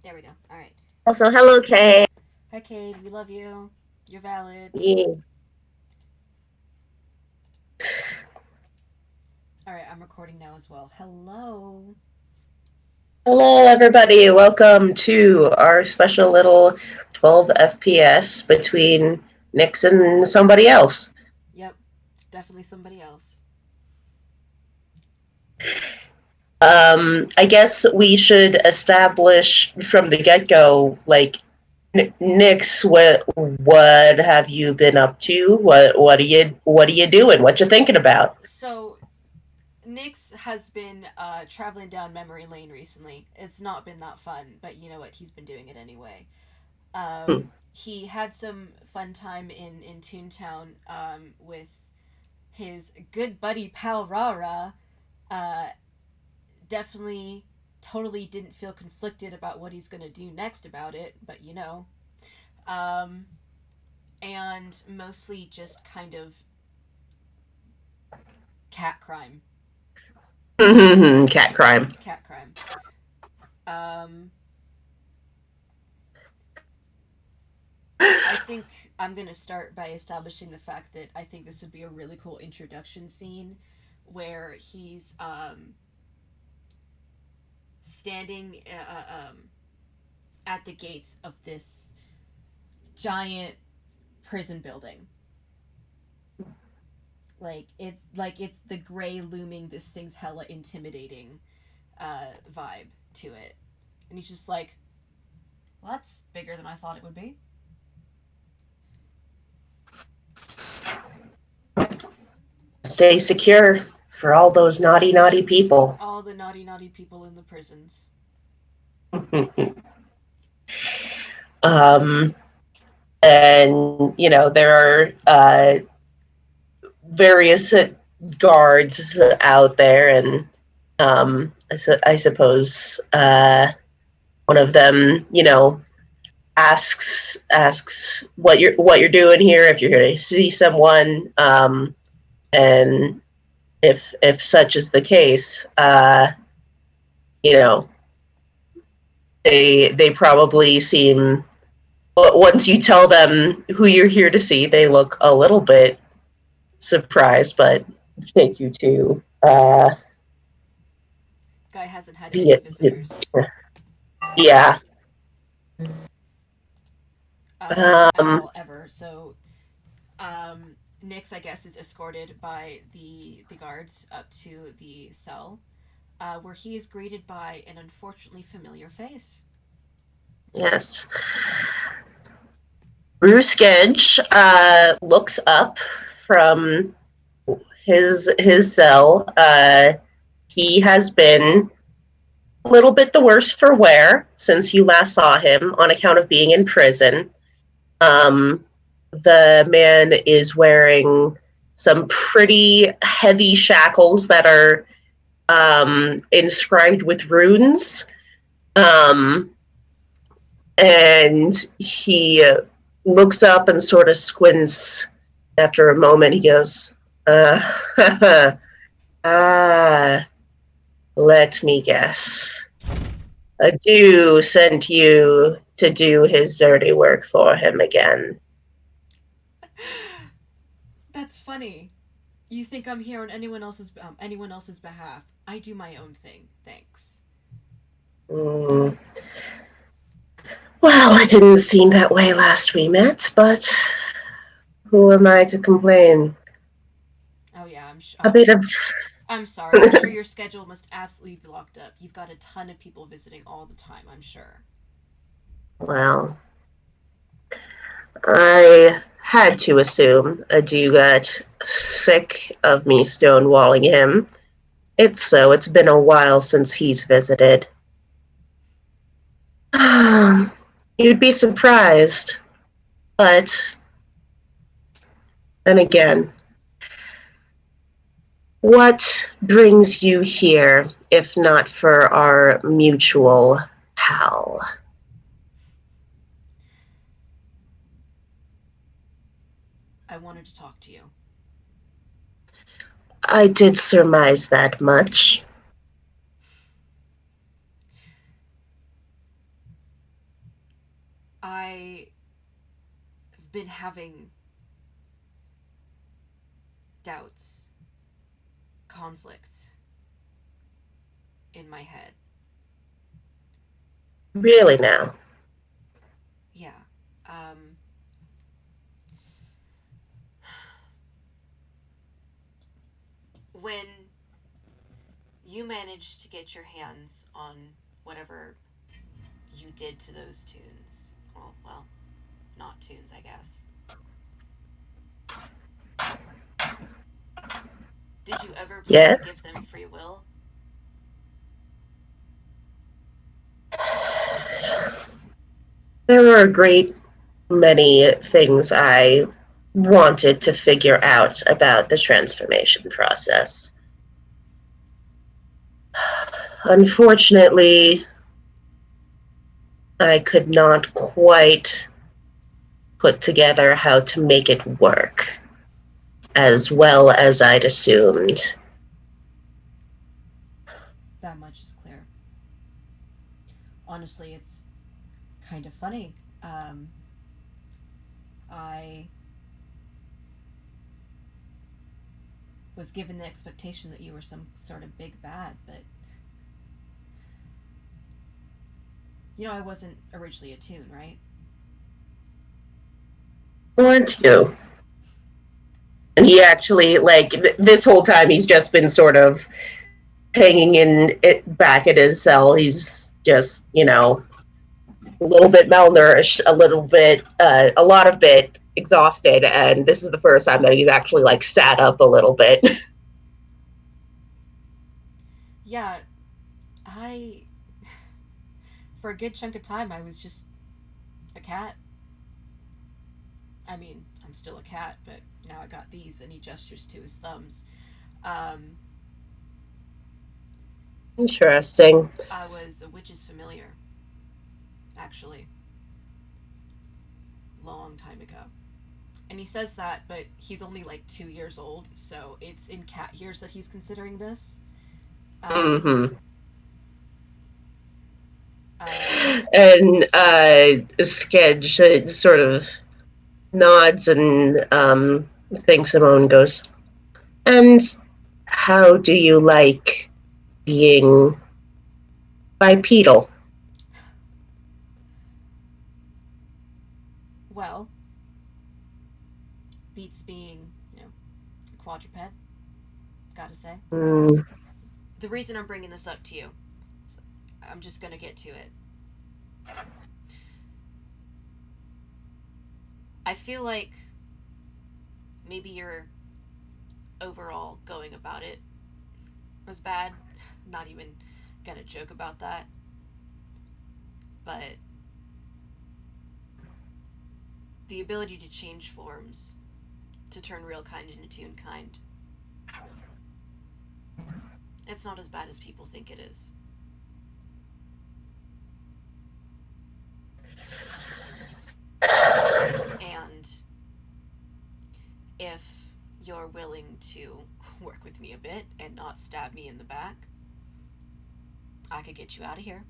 There we go. All right. Also, hello, Kay. Hi, Cade. We love you. You're valid. Yeah. All right. I'm recording now as well. Hello. Hello, everybody. Welcome to our special little 12 FPS between Nix and somebody else. Yep. Definitely somebody else. I guess we should establish from the get-go, like, Nix, what have you been up to? What are you doing? What you thinking about? So, Nyx has been traveling down memory lane recently. It's not been that fun, but you know what? He's been doing it anyway. Hmm. He had some fun time in Toontown with his good buddy pal Rara. Uh, Definitely, totally didn't feel conflicted about what he's gonna do next about it, but you know. Um, and mostly just kind of cat crime. Cat crime. Cat crime. Um, I think I'm gonna start by establishing the fact that I think this would be a really cool introduction scene where he's standing at the gates of this giant prison building. Like it's the gray looming. This thing's hella intimidating vibe to it, and he's just like, well, "That's bigger than I thought it would be." Stay secure for all those naughty, naughty people. All the naughty, naughty people in the prisons. um, and there are various guards out there, and I suppose one of them, asks what you're doing here, if you're going to see someone, and if such is the case, you know, they probably seem. But once you tell them who you're here to see, they look a little bit surprised, but thank you too. Guy hasn't had any Yeah, visitors yeah. at Um, all ever. So Nyx, I guess, is escorted by the guards up to the cell, where he is greeted by an unfortunately familiar face. yes. Bruce Gedge looks up from his cell. He has been a little bit the worse for wear since you last saw him on account of being in prison. Um, the man is wearing some pretty heavy shackles that are inscribed with runes. Um, and he looks up and sort of squints. After a moment, he goes, ah, let me guess. Adu sent you to do his dirty work for him again. That's funny. You think I'm here on anyone else's behalf? I do my own thing. Thanks. Mm. Well, it didn't seem that way last we met, but who am I to complain? Oh yeah, A bit of. I'm sorry. I'm sure your schedule must absolutely be blocked up. You've got a ton of people visiting all the time. I'm sure. Well, I had to assume Adu got sick of me stonewalling him. It's been a while since he's visited. You'd be surprised, but then again, what brings you here if not for our mutual pal? I wanted to talk to you. I did surmise that much. I have been having doubts, conflict in my head. Really now? Yeah. Um, when you managed to get your hands on whatever you did to those tunes, well, not tunes, I guess. Did you ever plan to Yes. give them free will? There were a great many things I wanted to figure out about the transformation process. Unfortunately, I could not quite put together how to make it work as well as I'd assumed. That much is clear. Honestly, it's kind of funny. I was given the expectation that you were some sort of big bad, but I wasn't originally a tune, right? Weren't you? And he actually, like, this whole time, he's just been sort of hanging in it back at his cell. He's just, a little bit malnourished, a lot of bit exhausted, and this is the first time that he's actually like sat up a little bit. Yeah, I. For a good chunk of time, I was just a cat. I mean, I'm still a cat, but now I got these, and he gestures to his thumbs. Um, Interesting. I was a witch's familiar, actually, long time ago. And he says that, but he's only like 2 years old, so it's in cat years that he's considering this. Um, Mm-hmm. uh, And Sketch sort of nods and thinks Simone goes, and how do you like being bipedal? well, beats being, a quadruped, gotta say. Mm, The reason I'm bringing this up to you, I'm just gonna get to it. I feel like maybe your overall going about it was bad. Not even gonna joke about that. But the ability to change forms, to turn real kind into Toonkind, it's not as bad as people think it is. And if you're willing to work with me a bit and not stab me in the back, I could get you out of here.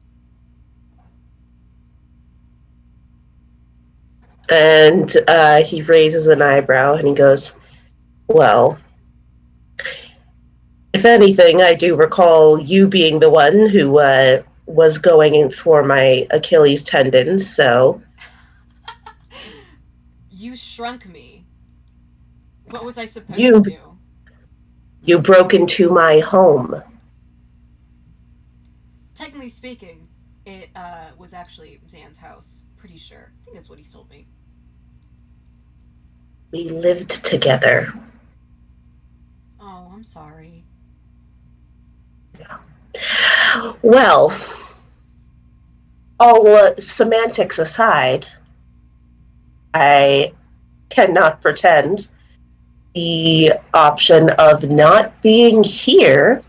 and he raises an eyebrow and he goes, well, if anything, I do recall you being the one who was going in for my Achilles tendon, so You shrunk me. What was I supposed to you do? you broke into my home. Technically speaking, it was actually Zan's house. Pretty sure. I think that's what he told me. We lived together. Oh, I'm sorry. Well, all semantics aside, I cannot pretend the option of not being here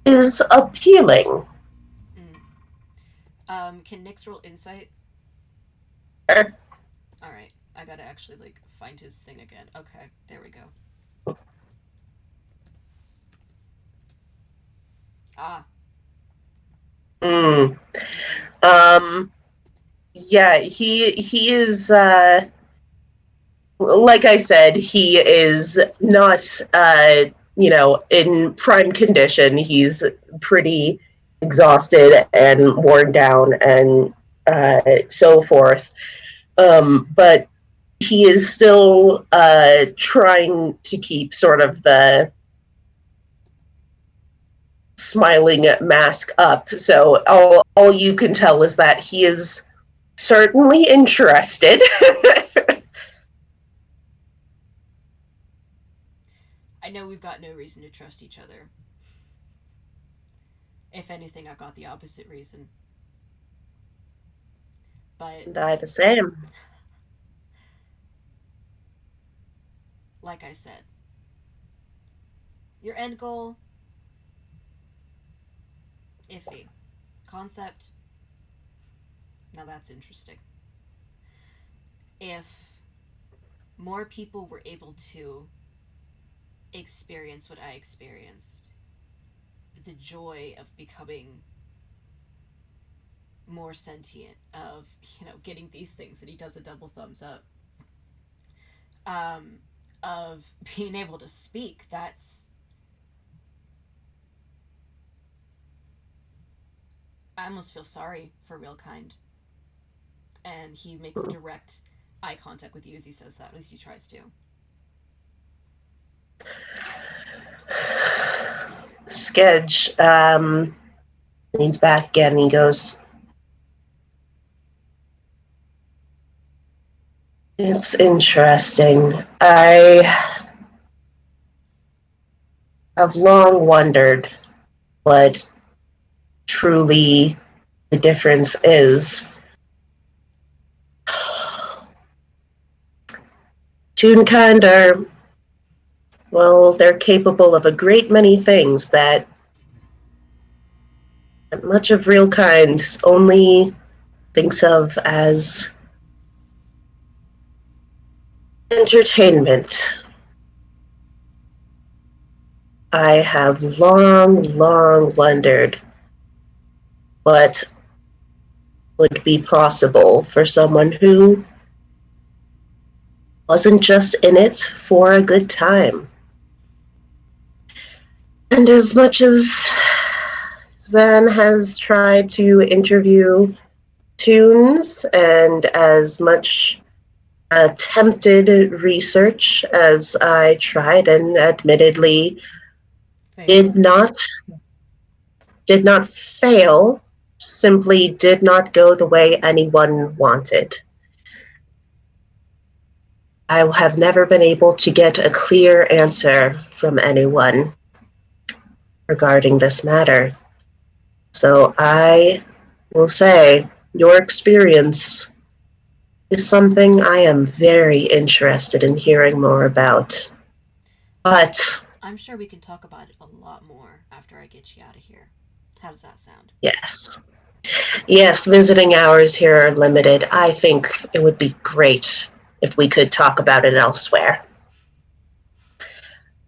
is appealing. Mm. Can Nyx roll insight? All right, I gotta actually like find his thing again. Okay, there we go. Ah, Mm. okay. Um, Yeah, he is like I said, he is not in prime condition. He's pretty exhausted and worn down and so forth. But he is still trying to keep sort of the smiling mask up. So all you can tell is that he is certainly interested. I know we've got no reason to trust each other. If anything, I've got the opposite reason. But And I the same. like I said, your end goal, iffy. Concept, now that's interesting. If more people were able to experience what I experienced, the joy of becoming more sentient, of, getting these things, and he does a double thumbs up, um, of being able to speak, that's, I almost feel sorry for Real Kind. And he makes direct eye contact with you as he says that, at least he tries to. Sketch leans back again and he goes, it's interesting. I have long wondered what truly the difference is. Toonkind are, well, they're capable of a great many things that much of Real Kind only thinks of as entertainment. I have long, long wondered what would be possible for someone who wasn't just in it for a good time. And as much as Zen has tried to interview Tunes and as much attempted research as I tried and admittedly Failed. did not did not fail, simply did not go the way anyone wanted. I have never been able to get a clear answer from anyone regarding this matter. So I will say your experience is something I am very interested in hearing more about. But I'm sure we can talk about it a lot more after I get you out of here. How does that sound? yes, yes, visiting hours here are limited. I think it would be great if we could talk about it elsewhere.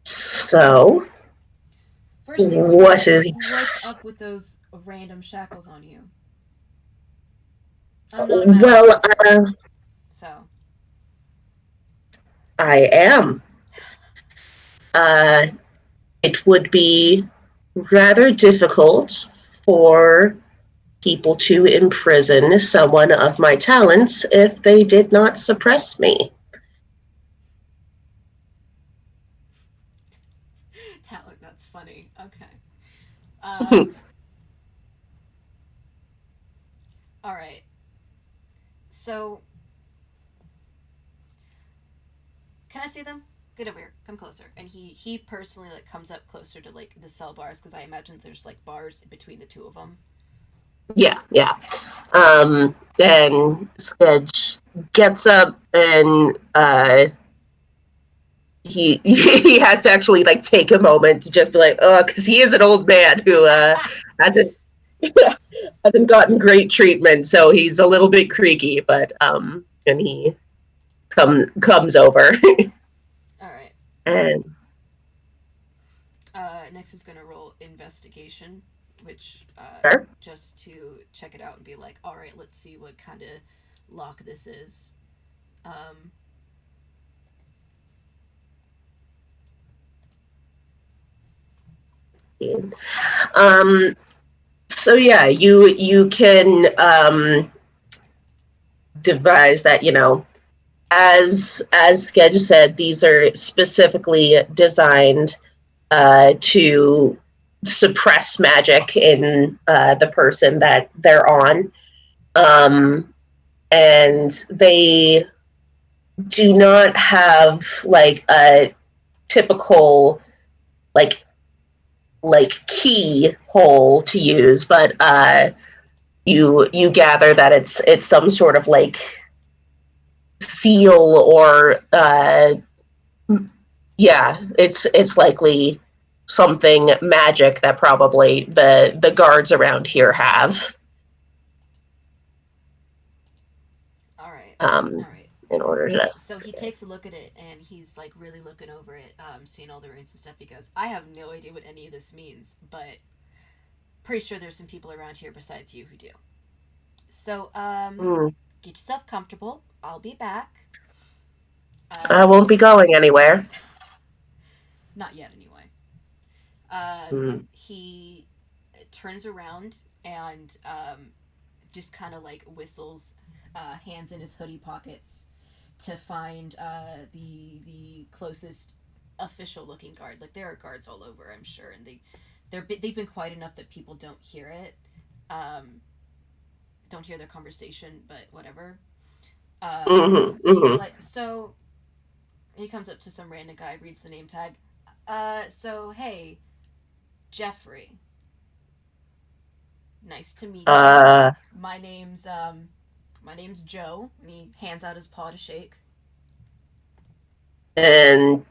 So, First things what first, is. what's up with those random shackles on you? I'm not a magical Well, expert, so. I am. Uh, it would be rather difficult for people to imprison someone of my talents if they did not suppress me. Talent, that's funny. Okay. Um, alright. So, can I see them? Get over here. Come closer. And he personally like comes up closer to like the cell bars because I imagine there's like bars between the two of them. Yeah, yeah. And Sketch gets up and he has to actually like take a moment to just be like, oh, because he is an old man who hasn't hasn't gotten great treatment, so he's a little bit creaky, but and he comes over All right. and Next is gonna roll investigation, which sure. just to check it out and be like, all right, let's see what kind of lock this is. Um, Um, so yeah, you can devise that. As Sketch said, these are specifically designed to suppress magic in the person that they're on, and they do not have like a typical like key hole to use, but you gather that it's some sort of like seal or yeah, it's likely something magic that probably the guards around here have. all right, all Um, right. in order to. So he takes a look at it and he's like really looking over it, seeing all the runes and stuff. He goes, "I have no idea what any of this means, but pretty sure there's some people around here besides you who do. So, Hmm, get yourself comfortable. I'll be back. I Um, won't be going anywhere. not yet, anyway." Hmm. He turns around and just kind of like whistles, hands in his hoodie pockets to find the closest official looking guard. Like there are guards all over, I'm sure, and they've been quiet enough that people don't hear it, um, don't hear their conversation, but whatever. Mm-hmm, He's mm-hmm. like, so he comes up to some random guy, reads the name tag. So hey, Jeffrey, nice to meet you. Uh, My name's my name's Joe, and he hands out his paw to shake. and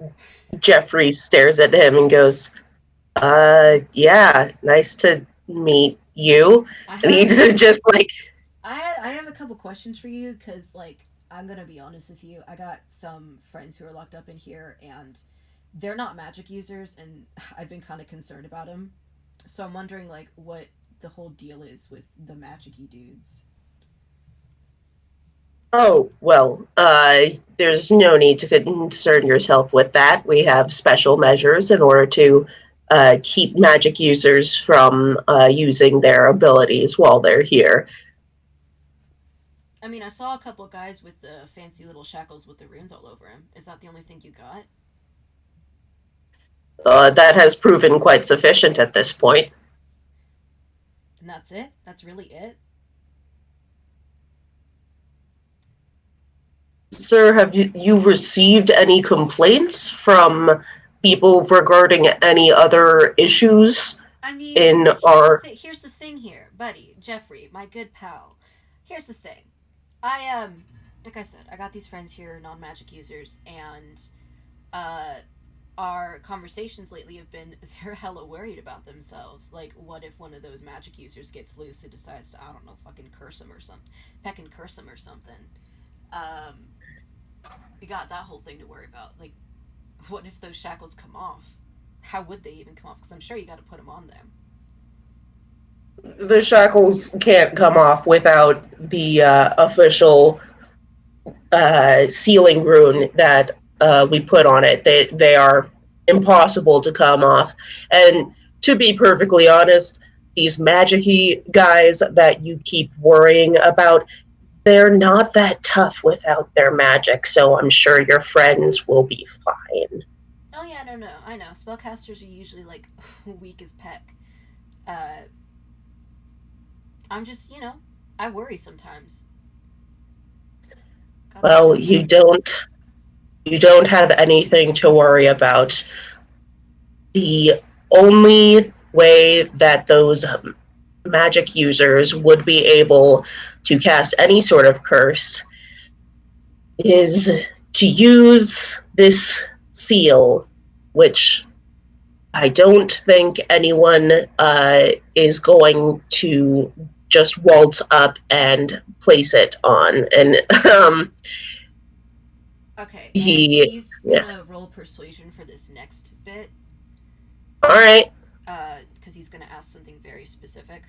Jeffrey stares at him and goes, yeah, nice to meet you. I And have he's just like, I have a couple questions for you because like I'm gonna be honest with you. I got some friends who are locked up in here and they're not magic users, and I've been kind of concerned about them. So I'm wondering like what the whole deal is with the magicy dudes. oh, well, there's no need to concern yourself with that. We have special measures in order to keep magic users from using their abilities while they're here. I mean, I saw a couple guys with the fancy little shackles with the runes all over him. Is that the only thing you got? That has proven quite sufficient at this point. And that's it? That's really it? Sir, have you received any complaints from people regarding any other issues I mean, in our. here's the thing here, buddy, Jeffrey, my good pal. Here's the thing. I like I said, I got these friends here, non-magic users, and uh our conversations lately have been they're hella worried about themselves. Like, what if one of those magic users gets loose and decides to, I don't know, fucking curse him or something, peck and curse him or something. Um, we got that whole thing to worry about. Like, what if those shackles come off? How would they even come off? Because I'm sure you got to put them on them. The shackles can't come off without the official sealing rune that we put on it. They are impossible to come off. And to be perfectly honest, these magicy guys that you keep worrying about, they're not that tough without their magic, so I'm sure your friends will be fine. Oh yeah, no, no, I know. Spellcasters are usually like weak as peck. Uh, I'm just, I worry sometimes. Got that Well, instinct. you don't have anything to worry about. The only way that those magic users would be able to cast any sort of curse is to use this seal, which I don't think anyone is going to just waltz up and place it on. And Okay, and he, he's yeah. gonna roll persuasion for this next bit, All right. because he's gonna ask something very specific.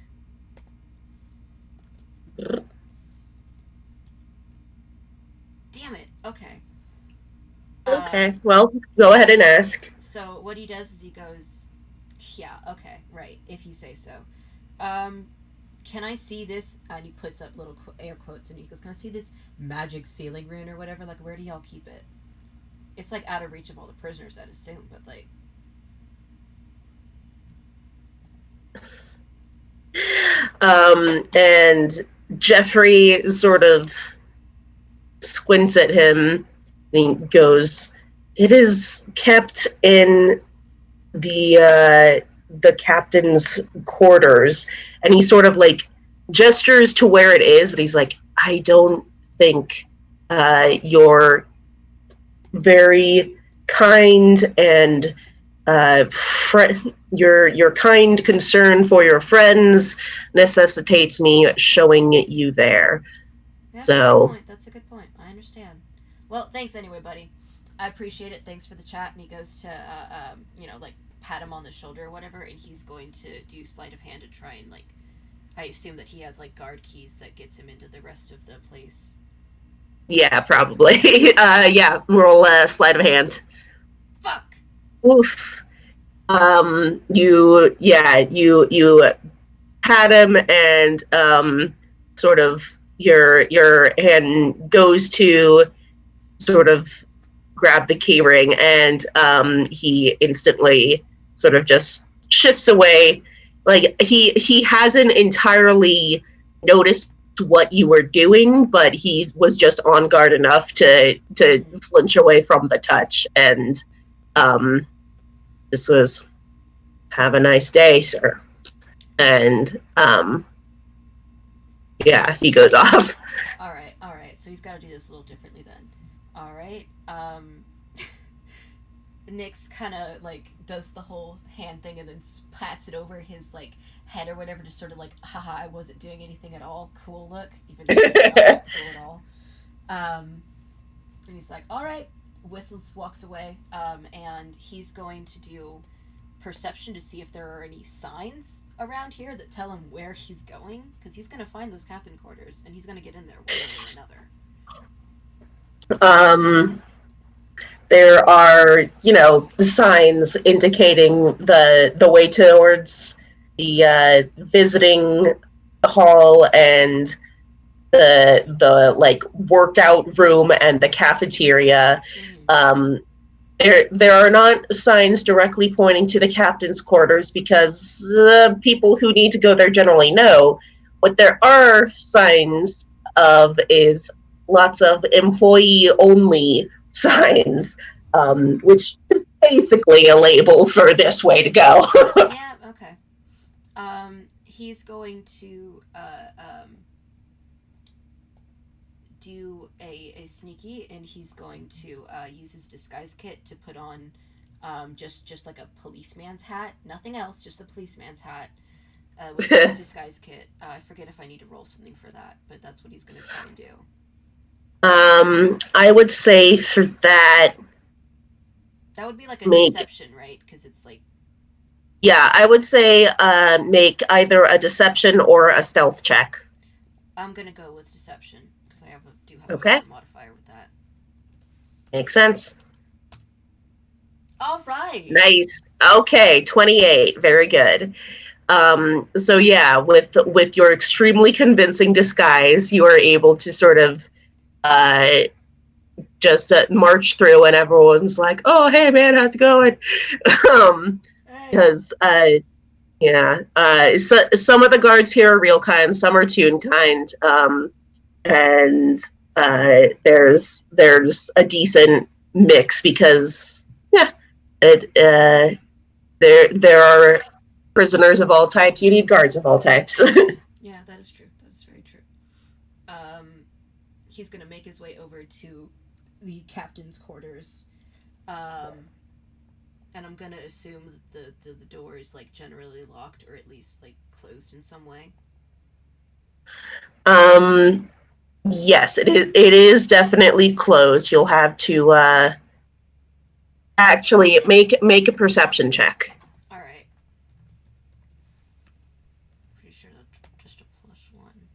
Okay. Okay, well, go ahead and ask. So what he does is he goes, yeah, okay, right, if you say so. Um, can I see this? And he puts up little air quotes and he goes, can I see this magic sealing rune or whatever? Like, where do y'all keep it? It's like out of reach of all the prisoners, I'd assume, but like. And Jeffrey sort of squints at him and he goes, "It is kept in the captain's quarters," and he sort of like gestures to where it is, but he's like, "I don't think your very kind and your kind concern for your friends necessitates me showing you there." That's a good So point. That's a good point. I understand. Well, thanks anyway, buddy. I appreciate it. Thanks for the chat. And he goes to, like pat him on the shoulder or whatever, and he's going to do sleight of hand to try and like. I assume that he has like guard keys that gets him into the rest of the place. yeah, probably. Yeah, roll sleight of hand. Fuck. Oof. You pat him and sort of your hand goes to sort of grab the key ring, and he instantly sort of just shifts away. Like he hasn't entirely noticed what you were doing, but he was just on guard enough to flinch away from the touch. And this was, "Have a nice day, sir." And yeah, he goes off. All right. All right. So he's got to do this a little differently then. All right. Nyx kind of like does the whole hand thing and then pats it over his like head or whatever, just sort of like, haha, I wasn't doing anything at all. Cool look, even though it's not that cool at all. And he's like, all right, whistles, walks away, and he's going to do perception to see if there are any signs around here that tell him where he's going, because he's going to find those captain quarters and he's going to get in there one way or another. There are, signs indicating the way towards the visiting hall and the like workout room and the cafeteria. Mm-hmm. There are not signs directly pointing to the captain's quarters because people who need to go there generally know. What there are signs of is lots of employee only signs, which is basically a label for this way to go. Yeah, okay. He's going to do a sneaky, and he's going to use his disguise kit to put on just like a policeman's hat. Nothing else, just a policeman's hat with his disguise kit. I forget if I need to roll something for that, but that's what he's going to try and do. I would say for that... That would be like a deception, right? Because it's like... Yeah, I would say make either a deception or a stealth check. I'm going to go with deception, because I do have okay. a modifier with that. Makes sense. All right. Nice. Okay, 28. Very good. So yeah, with your extremely convincing disguise, you are able to sort of just march through, and everyone's like, "Oh, hey man, how's it going?" Because so, some of the guards here are real kind, some are Toonkind, and there's a decent mix because there are prisoners of all types. You need guards of all types. Yeah, that is true. That is very true. He's gonna make his way over to the captain's quarters, and I'm gonna assume that the door is like generally locked or at least like closed in some way. Yes, it is. It is definitely closed. You'll have to actually make a perception check. All right. Pretty sure that's just a +1.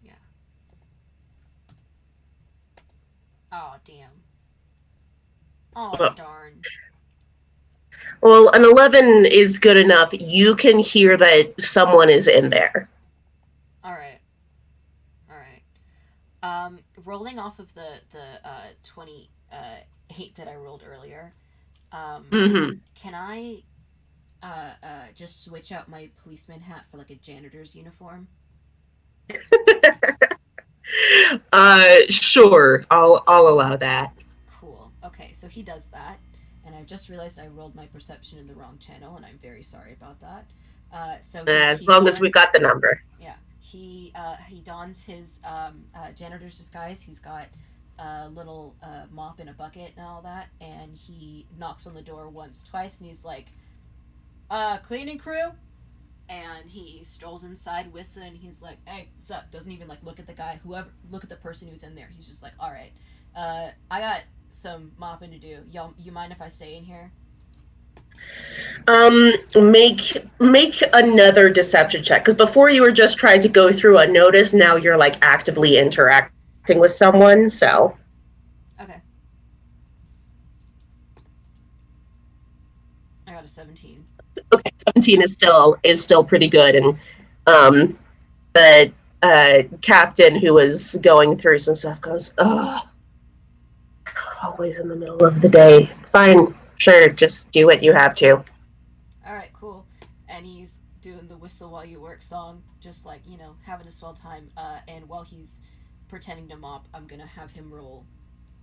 Yeah. Oh damn. Oh darn. Well, an 11 is good enough. You can hear that someone is in there. All right. All right. Rolling off of the 28 that I rolled earlier. Um, Mm-hmm. can I just switch out my policeman hat for like a janitor's uniform? Sure. I'll allow that. Cool. Okay, so he does that, and I just realized I rolled my perception in the wrong channel, and I'm very sorry about that. So As he long as we got dons, the number. yeah, he dons his janitor's disguise. He's got a little mop and a bucket and all that, and he knocks on the door once, twice, and he's like, "Cleaning crew." And he strolls inside, whistling, and he's like, "Hey, what's up?" Doesn't even like look at the guy, look at the person who's in there. He's just like, "All right, I got some mopping to do. Y'all, you mind if I stay in here?" Make another deception check because before you were just trying to go through unnoticed. Now you're like actively interacting with someone. So Okay, I got a 17. okay, 17 is still pretty good, and um, the captain who was going through some stuff goes, "Oh, always in the middle of the day. Fine, sure, just do what you have to." All right, cool. And he's doing the whistle while you work song, just like having a swell time. And while he's pretending to mop, I'm gonna have him roll.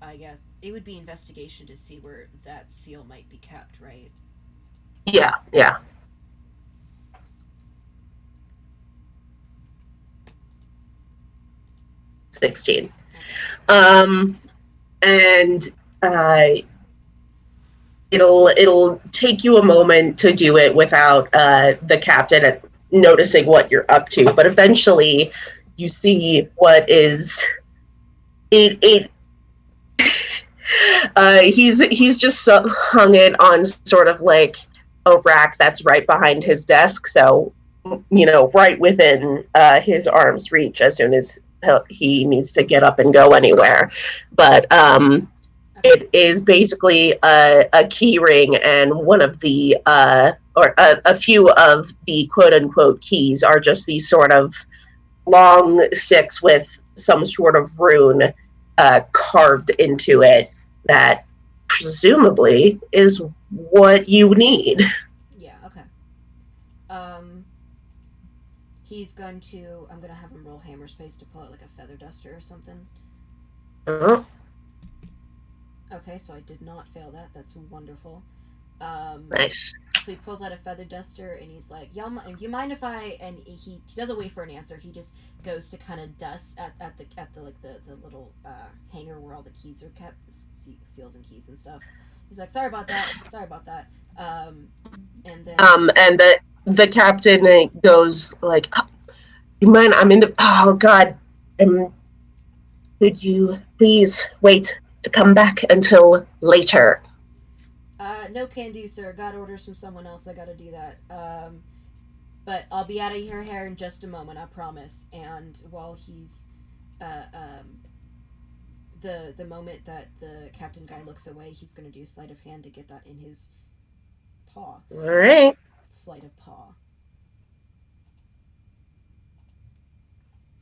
I guess it would be investigation to see where that seal might be kept, right? Yeah, yeah. 16. Okay. Um, and uh, it'll take you a moment to do it without the captain noticing what you're up to, but eventually you see what is it. He's just hung it on sort of like a rack that's right behind his desk, so right within his arm's reach as soon as he needs to get up and go anywhere. But Okay. it is basically a key ring, and one of the or a few of the quote unquote keys are just these sort of long sticks with some sort of rune carved into it that presumably is what you need. Yeah. Okay. Um, he's going to. I'm gonna have him roll hammer space to pull out like a feather duster or something. Oh, Okay, so I did not fail that. That's wonderful. Um, nice. so he pulls out a feather duster and he's like, "Y'all, you mind if I?" And he doesn't wait for an answer. He just goes to kind of dust at the like the little hanger where all the keys are kept, seals and keys and stuff. He's like, "Sorry about that. Sorry about that." Um, and then And the captain goes like, oh, "You mind? I'm in the. Oh God, could you please wait to come back until later?" no can do, sir. Got orders from someone else. I gotta do that. But I'll be out of your hair in just a moment. I promise. And while he's, uh, um, the moment that the captain guy looks away, he's gonna do sleight of hand to get that in his paw. All right. Sleight of paw.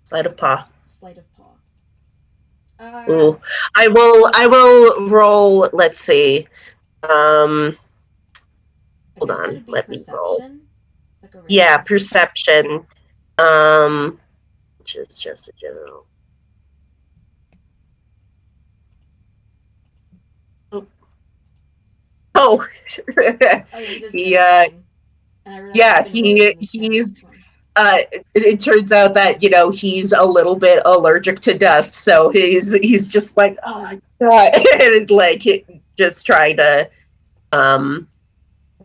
Sleight of paw. Sleight of paw. Ooh. I will roll, let's see. Um I hold guess on. that'd be Let me roll. perception, like a Yeah, random. perception. Um which is just a general. Oh. Oh yeah, he doesn't know he anything. And I realized I've yeah, been rolling in the chat. he's it turns out that he's a little bit allergic to dust, so he's just like, oh my god, and like just trying to um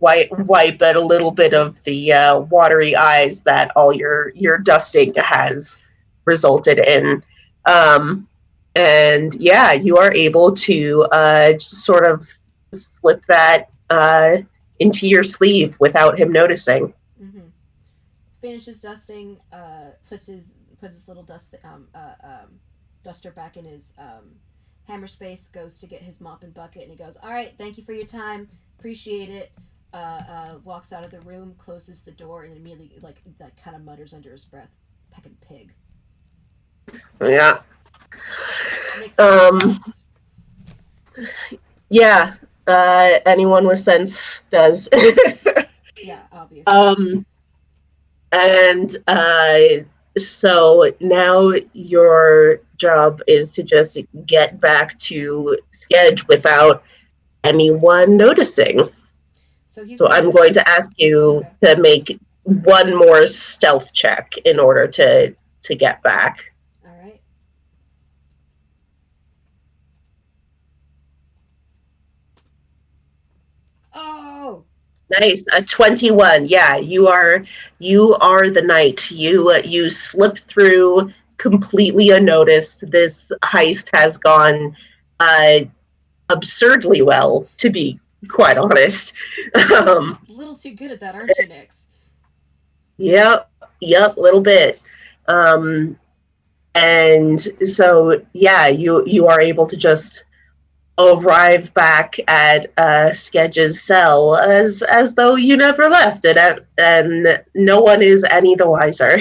wipe at a little bit of the watery eyes that all your dusting has resulted in. Um, and yeah, you are able to just sort of slip that into your sleeve without him noticing. Mm-hmm. Finishes dusting. Puts his little duster back in his Hammerspace goes to get his mop and bucket, and he goes, "All right, thank you for your time, appreciate it." Walks out of the room, closes the door, and immediately like kind of mutters under his breath, "Peckin' pig." Yeah. Nix Um. eavesdrops. Yeah. Anyone with sense does. Yeah, obviously. um. And so now your job is to just get back to Sketch without anyone noticing. So he's So gonna. I'm going to ask you Okay. to make one more stealth check in order to get back. All right. Oh. Nice, a 21. Yeah, you are the knight. You slip through completely unnoticed. This heist has gone uh, absurdly well, to be quite honest. um, A little too good at that, aren't you, Nix? yep, a little bit. Um, and so yeah, you are able to just arrive back at Skedge's cell as though you never left it, and no one is any the wiser.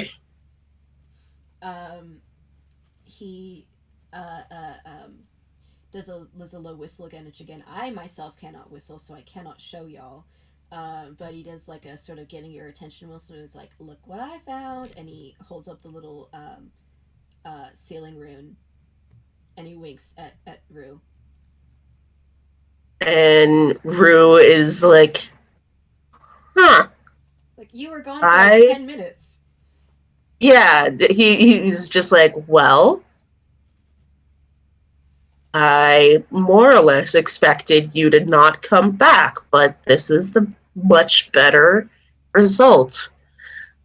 Um, he uh, uh, um, does a low whistle again, which again I myself cannot whistle, so I cannot show y'all. But he does like a sort of getting your attention whistle. He's like, "Look what I found," and he holds up the little ceiling rune, and he winks at Rue. And Rue is like, huh, Like, you were gone for like I, 10 minutes. yeah, he's just like, well, I more or less expected you to not come back, but this is the much better result.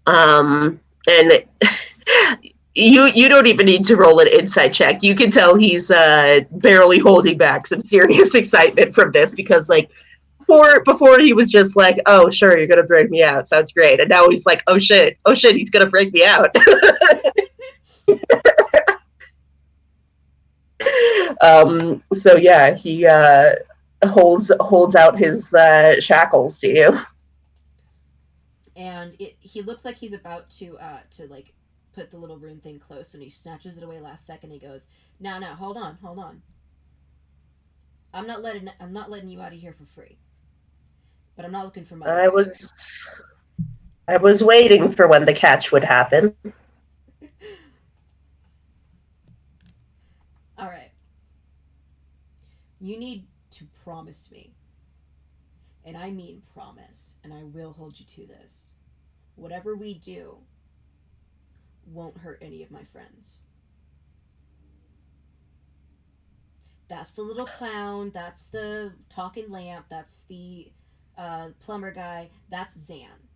And you don't even need to roll an insight check. You can tell he's barely holding back some serious excitement from this because like before he was just like, oh sure, you're gonna break me out, sounds great, and now he's like, oh shit, he's gonna break me out. So yeah, he holds out his shackles to you. And he looks like he's about to like put the little rune thing close, and he snatches it away last second. He goes, "Now, hold on. I'm not letting you out of here for free. But I'm not looking for money I either." was I was waiting for when the catch would happen. All right. You need to promise me, and I mean promise, and I will hold you to this. Whatever we do won't hurt any of my friends. That's the little clown. That's the talking lamp. That's the plumber guy. That's Zan.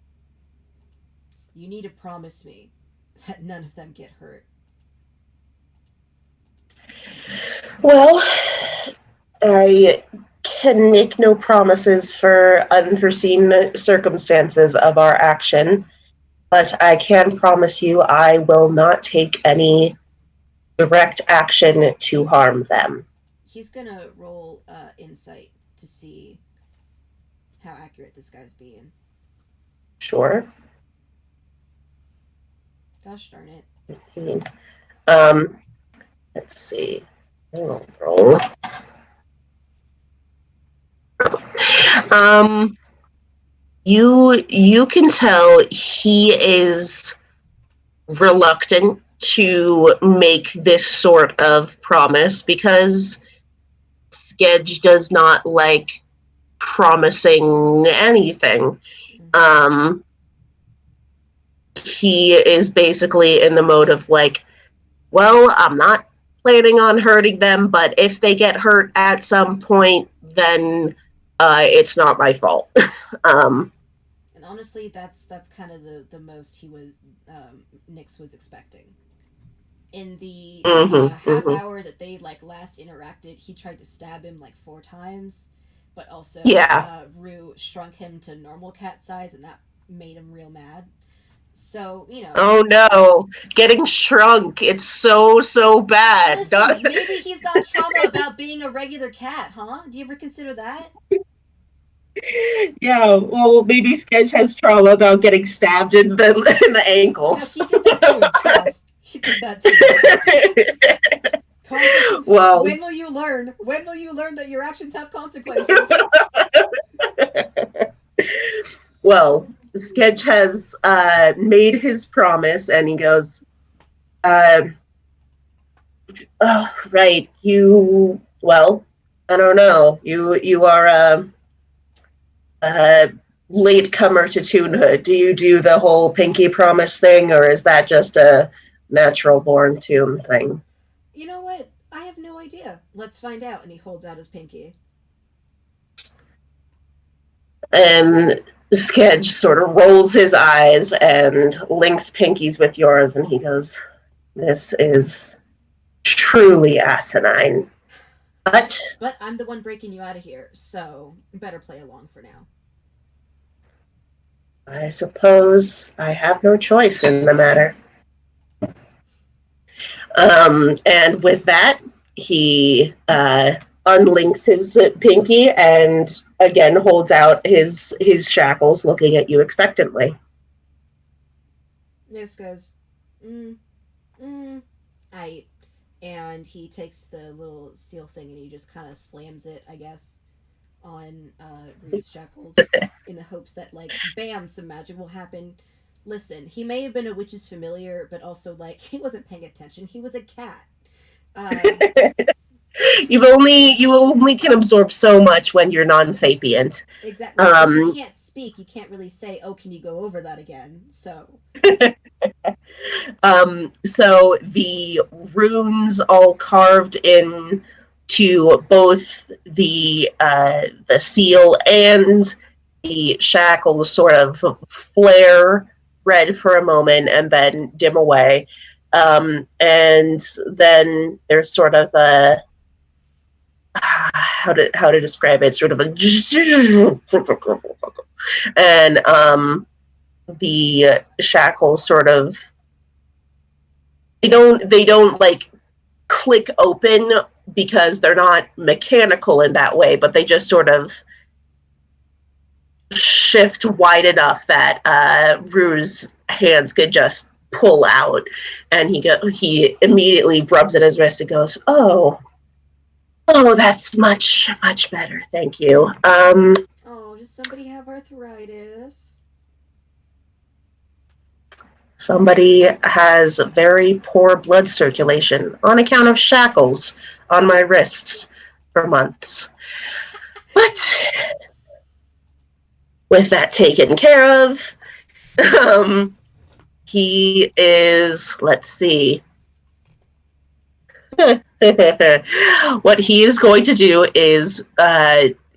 You need to promise me that none of them get hurt. Well, I can make no promises for unforeseen circumstances of our action, but I can promise you I will not take any direct action to harm them. He's gonna roll insight to see how accurate this guy's being. Sure. Gosh darn it. 15. Um, let's see. Roll. Um, you can tell he is reluctant to make this sort of promise because Sketch does not like promising anything. Mm-hmm. He is basically in the mode of like, well, I'm not planning on hurting them, but if they get hurt at some point, then it's not my fault. um, And honestly, that's kind of the most Nix was expecting. In the half mm-hmm. hour that they like last interacted, he tried to stab him like 4 times, but also Yeah. Rue shrunk him to normal cat size, and that made him real mad. So, you know. Oh no, getting shrunk. It's so, so bad. Listen, maybe he's got trauma about being a regular cat, huh? Do you ever consider that? Yeah, well, maybe Sketch has trauma about getting stabbed in the No, ankles. he did that to himself. He did that to himself. Consequence. Well, When will you learn? When will you learn that your actions have consequences? well, Sketch has made his promise, and he goes, uh, "Oh, right, you. Well, I don't know. You are a latecomer to Toonhood. Do you do the whole pinky promise thing, or is that just a natural born Toon thing?" You know what? I have no idea. Let's find out. And he holds out his pinky. And Sketch sort of rolls his eyes and links pinkies with yours, and he goes, "This is truly asinine. But But I'm the one breaking you out of here, so better play along for now. I suppose I have no choice in the matter." And with that, he unlinks his pinky and again holds out his shackles, looking at you expectantly. This goes, mm, mm, I. And he takes the little seal thing and he just kind of slams it, I guess, on Rue's shackles in the hopes that, like, bam, some magic will happen. Listen, he may have been a witch's familiar, but also, like, he wasn't paying attention. He was a cat. Um, You only can absorb so much when you're non-sapient. exactly. Like, if you Um, can't speak, you can't really say, oh, can you go over that again? So, so the runes all carved in to both the seal and the shackles sort of flare red for a moment and then dim away. And then there's sort of a how to describe it, sort of a and the shackles sort of they don't like click open because they're not mechanical in that way, but they just sort of shift wide enough that Rue's hands could just pull out, and he immediately rubs at his wrist and goes, "Oh, that's much much better, thank you." oh, does somebody have arthritis? Somebody has very poor blood circulation on account of shackles on my wrists for months. But with that taken care of, um, he is, let's see, what he is going to do is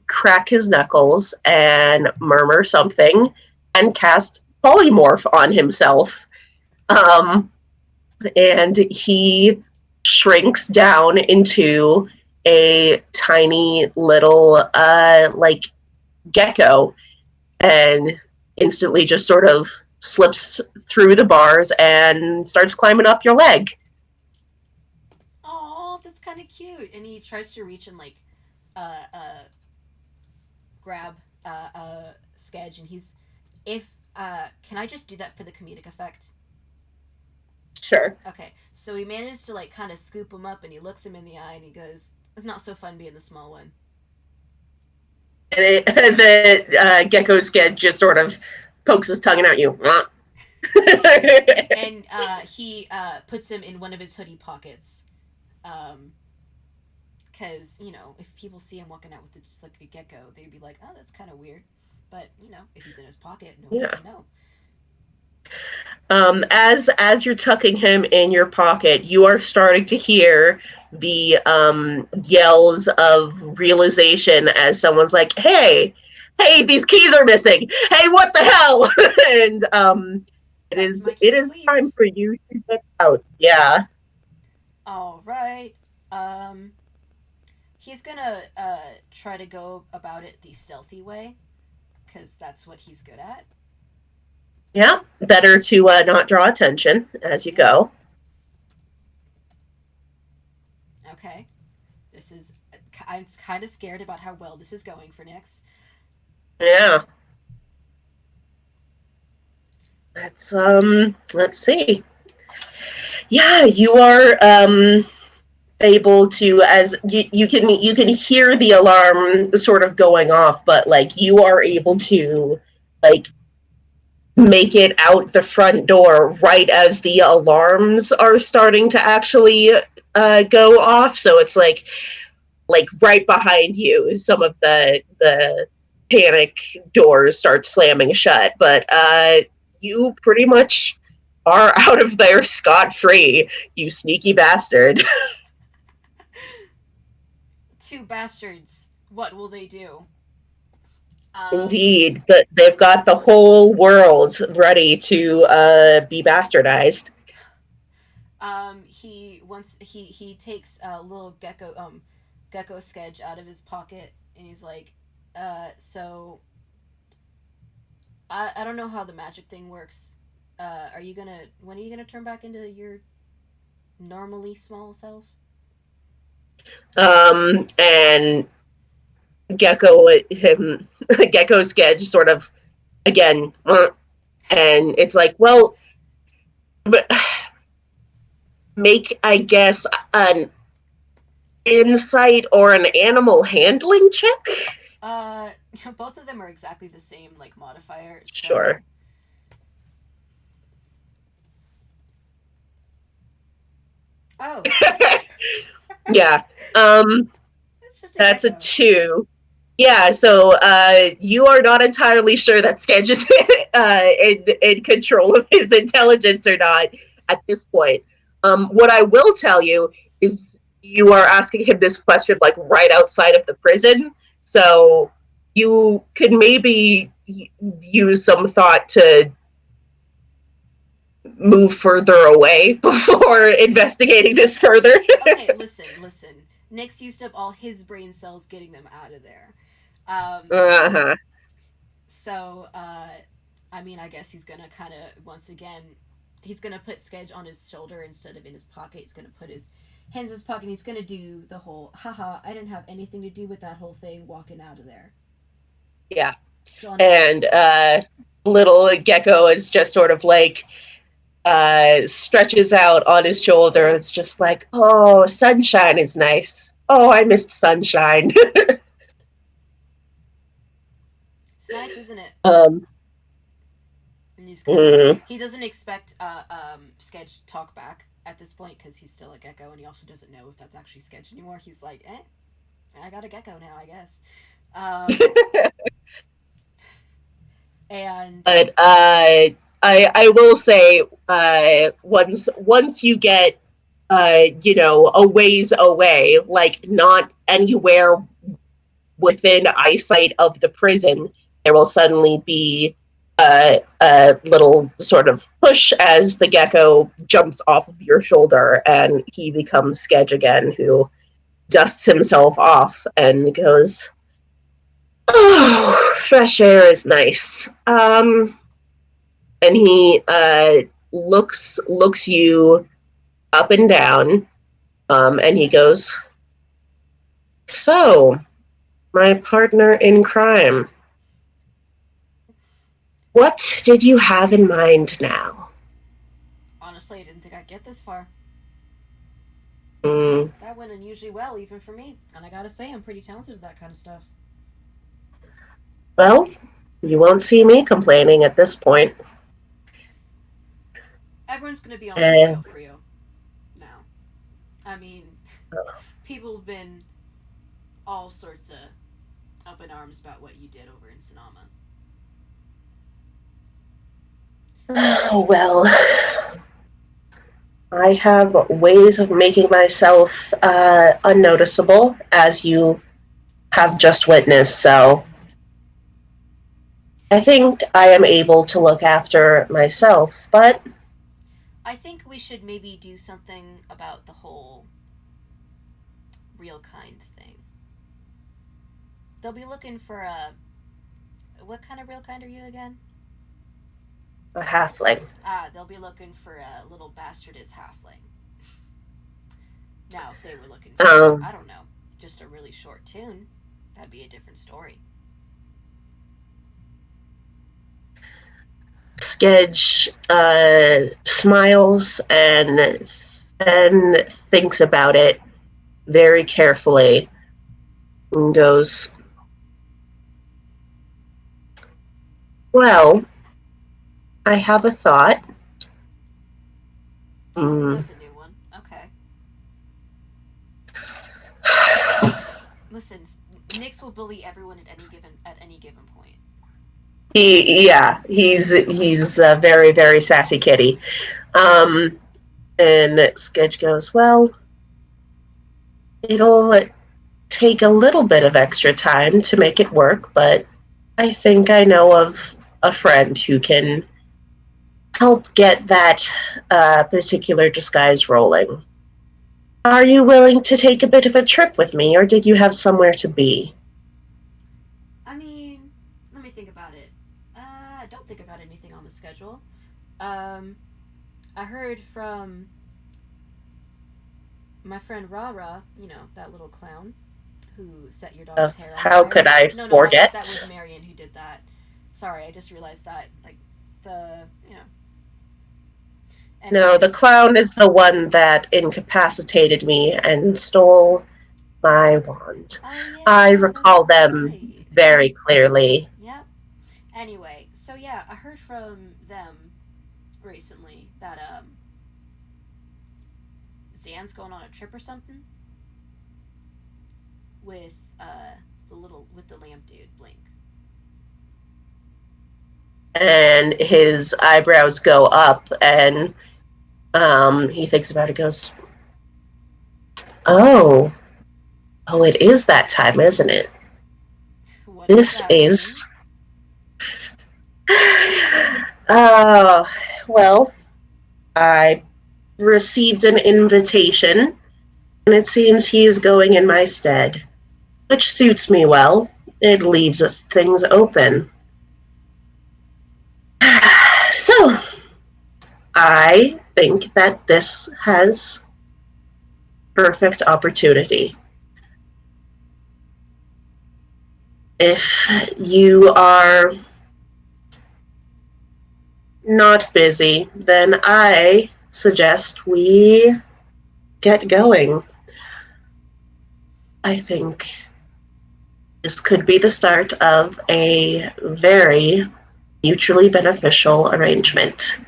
crack his knuckles and murmur something and cast polymorph on himself. Um, and he shrinks down into a tiny little like gecko and instantly just sort of slips through the bars and starts climbing up your leg. Oh, that's kind of cute. And he tries to reach and, like, uh, uh, grab Sketch, and he's, if, can I just do that for the comedic effect? Sure. Okay, so he manages to, like, kind of scoop him up, and he looks him in the eye, and he goes, "It's not so fun being the small one." And the gecko sked just sort of pokes his tongue out you. And he puts him in one of his hoodie pockets. Because, you know, if people see him walking out with just like a gecko, they'd be like, oh, that's kind of weird. But, you know, if he's in his pocket, nobody Yeah. can know. As you're tucking him in your pocket, you are starting to hear the yells of realization as someone's like, hey, these keys are missing. Hey, what the hell?" And it That's is my it cue to is leave. time for you to get out. Yeah. All right. Um, he's gonna try to go about it the stealthy way, because that's what he's good at. Yeah, better to not draw attention as you Yep. go. Okay. This is. I'm kind of scared about how well this is going for Nyx. Yeah. Let's see. Yeah, you are able to, as you can hear the alarm sort of going off, but like you are able to like make it out the front door right as the alarms are starting to actually go off. So it's like right behind you, some of the panic doors start slamming shut, but you pretty much are out of there scot free, you sneaky bastard. Two bastards. What will they do? Um, Indeed, they've got the whole world ready to be bastardized. he once he takes a little gecko sketch out of his pocket and he's like, so I don't know how the magic thing works. Are you gonna when are you gonna turn back into your normally small self? And Gecko, him, Gecko sketch sort of again, and it's like, well, but make I guess an insight or an animal handling check. Uh, both of them are exactly the same like modifier. Sure. So oh, Yeah. Um, it's just a that's a gecko. 2. Yeah, so you are not entirely sure that Sketch is in control of his intelligence or not at this point. What I will tell you is you are asking him this question like right outside of the prison, so you could maybe use some thought to move further away before investigating this further. Okay, listen. Nick's used up all his brain cells getting them out of there. Um, Uh-huh. so I mean, I guess he's gonna kind of once again, he's gonna put Sketch on his shoulder instead of in his pocket. He's gonna put his hands in his pocket. And he's gonna do the whole, haha, I didn't have anything to do with that whole thing. Walking out of there. Yeah. Don't ask. And little Gecko is just sort of like stretches out on his shoulder. It's just like, oh, sunshine is nice. Oh, I missed sunshine. It's nice, isn't it? um, And he's kind of mm, he doesn't expect Sketch to talk back at this point because he's still a gecko, and he also doesn't know if that's actually Sketch anymore. He's like, I got a gecko now, I guess. Um, and but I will say once you get a ways away, like not anywhere within eyesight of the prison, there will suddenly be a little sort of push as the gecko jumps off of your shoulder and he becomes Sketch again, who dusts himself off and goes, oh, fresh air is nice. And he looks you up and down, and he goes, so, my partner in crime, what did you have in mind now? honestly, I didn't think I'd get this far. Mm, That went unusually well, even for me. And I gotta say, I'm pretty talented at that kind of stuff. well, you won't see me complaining at this point. Everyone's gonna be on the And lookout for you now. I mean, people have been all sorts of up in arms about what you did over in Sonoma. oh, well, I have ways of making myself unnoticeable, as you have just witnessed. So I think I am able to look after myself. But I think we should maybe do something about the whole real kind thing. They'll be looking for a. What kind of real kind are you again? A halfling. They'll be looking for a little bastardess halfling. Now, if they were looking for, Um, I don't know, just a really short tune, that'd be a different story. Sketch smiles and then thinks about it very carefully and goes, "Well, I have a thought. Oh, Mm. that's a new one. Okay. Listen, Nyx will bully everyone at any given point. He's a very very sassy kitty." Um, and Sketch goes, "Well, it'll take a little bit of extra time to make it work, but I think I know of a friend who can help get that particular disguise rolling. Are you willing to take a bit of a trip with me, or did you have somewhere to be?" I mean, let me think about it. I don't think about anything on the schedule. Um, I heard from my friend Rara, that little clown who set your daughter's hair on How fire. could I No, no, that was forget? Marion who did that. Sorry, I just realized that. Like, the, No, the Anyway. clown is the one that incapacitated me and stole my wand. Oh, I yeah, that's recall them right. very clearly. Yep. Anyway, so yeah, I heard from them recently that, Zan's going on a trip or something with, with the lamp dude, Blink. And his eyebrows go up, and he thinks about it, goes, "Oh, oh, it is that time, isn't it? What does This that mean? is." Uh, well, I received an invitation, and it seems he is going in my stead, which suits me well. It leaves things open. So, I think that this has perfect opportunity. If you are not busy, then I suggest we get going. I think this could be the start of a very mutually beneficial arrangement.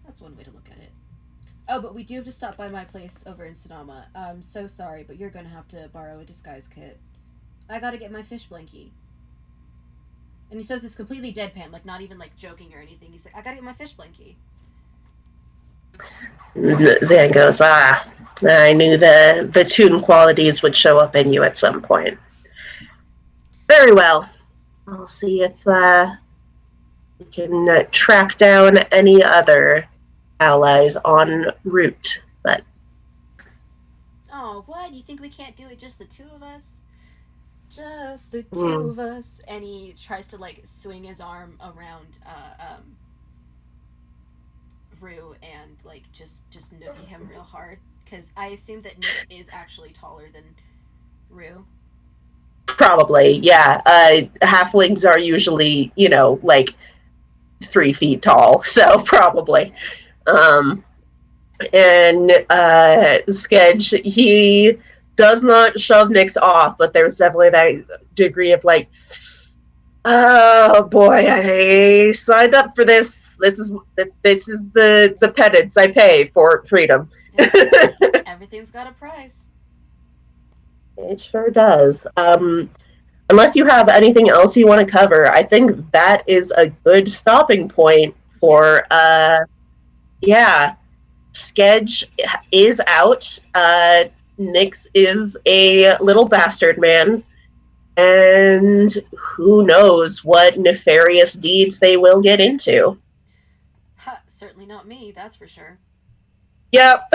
That's one way to look at it. Oh, but we do have to stop by my place over in Sonoma. I'm so sorry, but you're gonna have to borrow a disguise kit. I gotta get my fish blankie. And he says this completely deadpan, like not even like joking or anything. He's like, I gotta get my fish blankie. Zan goes, I knew the tune qualities would show up in you at some point. Very well. I'll see if we can track down any other allies en route. But Oh, what? You think we can't do it just the two of us? Just the two mm, of us. And he tries to like swing his arm around Rue and like just noogie him real hard. Because I assume that Nyx is actually taller than Rue. probably, yeah. Halflings are usually, like 3 feet tall, so probably. Yeah. Um, and Sketch, he does not shove Nyx off, but there's definitely that degree of like, oh boy, I signed up for this. This is the penance I pay for freedom. Yep. Everything's got a price. It sure does. Unless you have anything else you want to cover, I think that is a good stopping point Yeah. for yeah. Skedge is out. Nyx is a little bastard man, and who knows what nefarious deeds they will get into. Ha, certainly not me, that's for sure. Yep.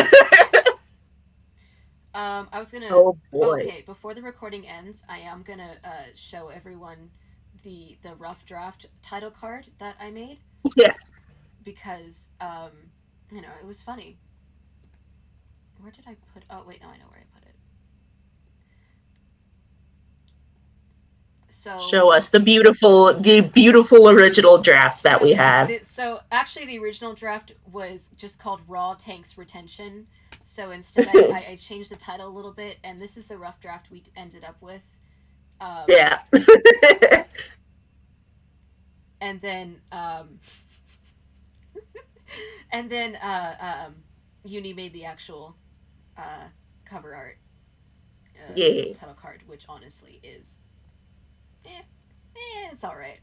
I was gonna. Oh boy. Okay, before the recording ends, I am gonna show everyone the rough draft title card that I made Yes. because it was funny. Where did I put? Oh wait, no, I know where I put it. So Show us the beautiful original draft that we have. So actually, the original draft was just called Raw Tanks Retention. So instead, I changed the title a little bit, and this is the rough draft we ended up with. Yeah. And then Yuni made the actual cover art Yeah. title card, which honestly is, it's all right.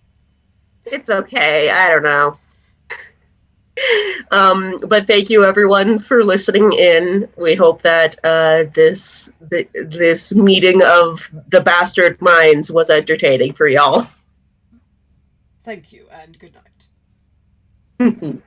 It's okay. I don't know. But thank you everyone for listening in. We hope that this meeting of the bastard minds was entertaining for y'all. Thank you and good night.